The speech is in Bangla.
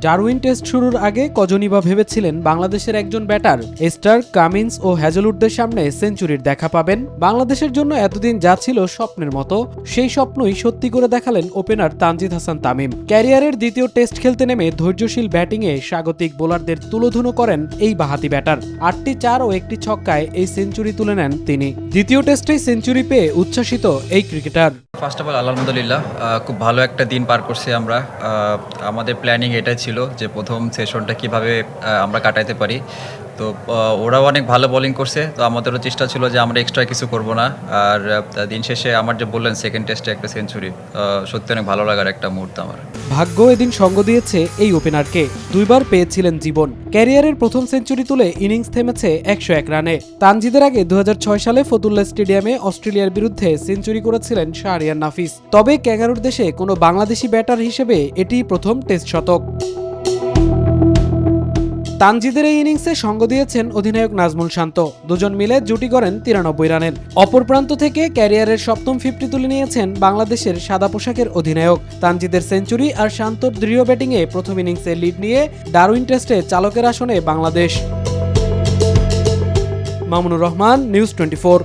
ডারউইন টেস্ট শুরুর আগে কজনই বা ভেবেছিলেন বাংলাদেশের একজন ব্যাটার স্টার কামিন্স ও হ্যাজেলউডদের সামনে সেঞ্চুরির দেখা পাবেন। বাংলাদেশের জন্য এতদিন যা ছিল স্বপ্নের মতো, সেই স্বপ্নই সত্যি করে দেখালেন ওপেনার তানজিদ হাসান তামিম। ক্যারিয়ারের দ্বিতীয় টেস্ট খেলতে নেমে ধৈর্যশীল ব্যাটিংয়ে স্বাগতিক বোলারদের তুলোধুনো করেন এই বাহাতি ব্যাটার। 8টি 4 ও 1টি ছক্কায় এই সেঞ্চুরি তুলে নেন তিনি। দ্বিতীয় টেস্টেই সেঞ্চুরি পেয়ে উচ্ছ্বাসিত এই ক্রিকেটার। ফার্স্ট অফ অল আলহামদুলিল্লাহ, খুব ভালো একটা দিন পার করছি আমরা। আমাদের প্ল্যানিং এটাই ছিল যে প্রথম সেশনটা কিভাবে আমরা কাটাইতে পারি। তো ওরাও অনেক ভালো বোলিং করছে, তো আমাদেরও চেষ্টা ছিল যে আমরা এক্সট্রা কিছু করব না। আর দিন শেষে আমার যে বললেন সেকেন্ড টেস্টে একটা সেঞ্চুরি, সত্যি অনেক ভালো লাগার একটা মুহূর্ত আমার। ভাগ্য এদিন সঙ্গ দিয়েছে এই ওপেনারকে, দুইবার পেয়েছিলেন জীবন। ক্যারিয়ারের প্রথম সেঞ্চুরি তুলে ইনিংস থেমেছে 101 রানে। তানজিদের আগে 2006 সালে ফতুল্লা স্টেডিয়ামে অস্ট্রেলিয়ার বিরুদ্ধে সেঞ্চুরি করেছিলেন শাহরিয়ার নাফিস। তবে ক্যাঙ্গারুর দেশে কোনো বাংলাদেশি ব্যাটার হিসেবে এটিই প্রথম টেস্ট শতক। তানজিদের এই ইনিংসে সঙ্গ দিয়েছেন অধিনায়ক নাজমুল শান্ত। দুজন মিলে জুটি গড়েন 93 রানের। অপর প্রান্ত থেকে ক্যারিয়ারের সপ্তম 50 তুলে নিয়েছেন বাংলাদেশের সাদা পোশাকের অধিনায়ক। তানজিদের সেঞ্চুরি আর শান্তর দৃঢ় ব্যাটিংয়ে প্রথম ইনিংসে লিড নিয়ে ডারউইন টেস্টে চালকের আসনে বাংলাদেশ। মামুনুর রহমান, নিউজ 24।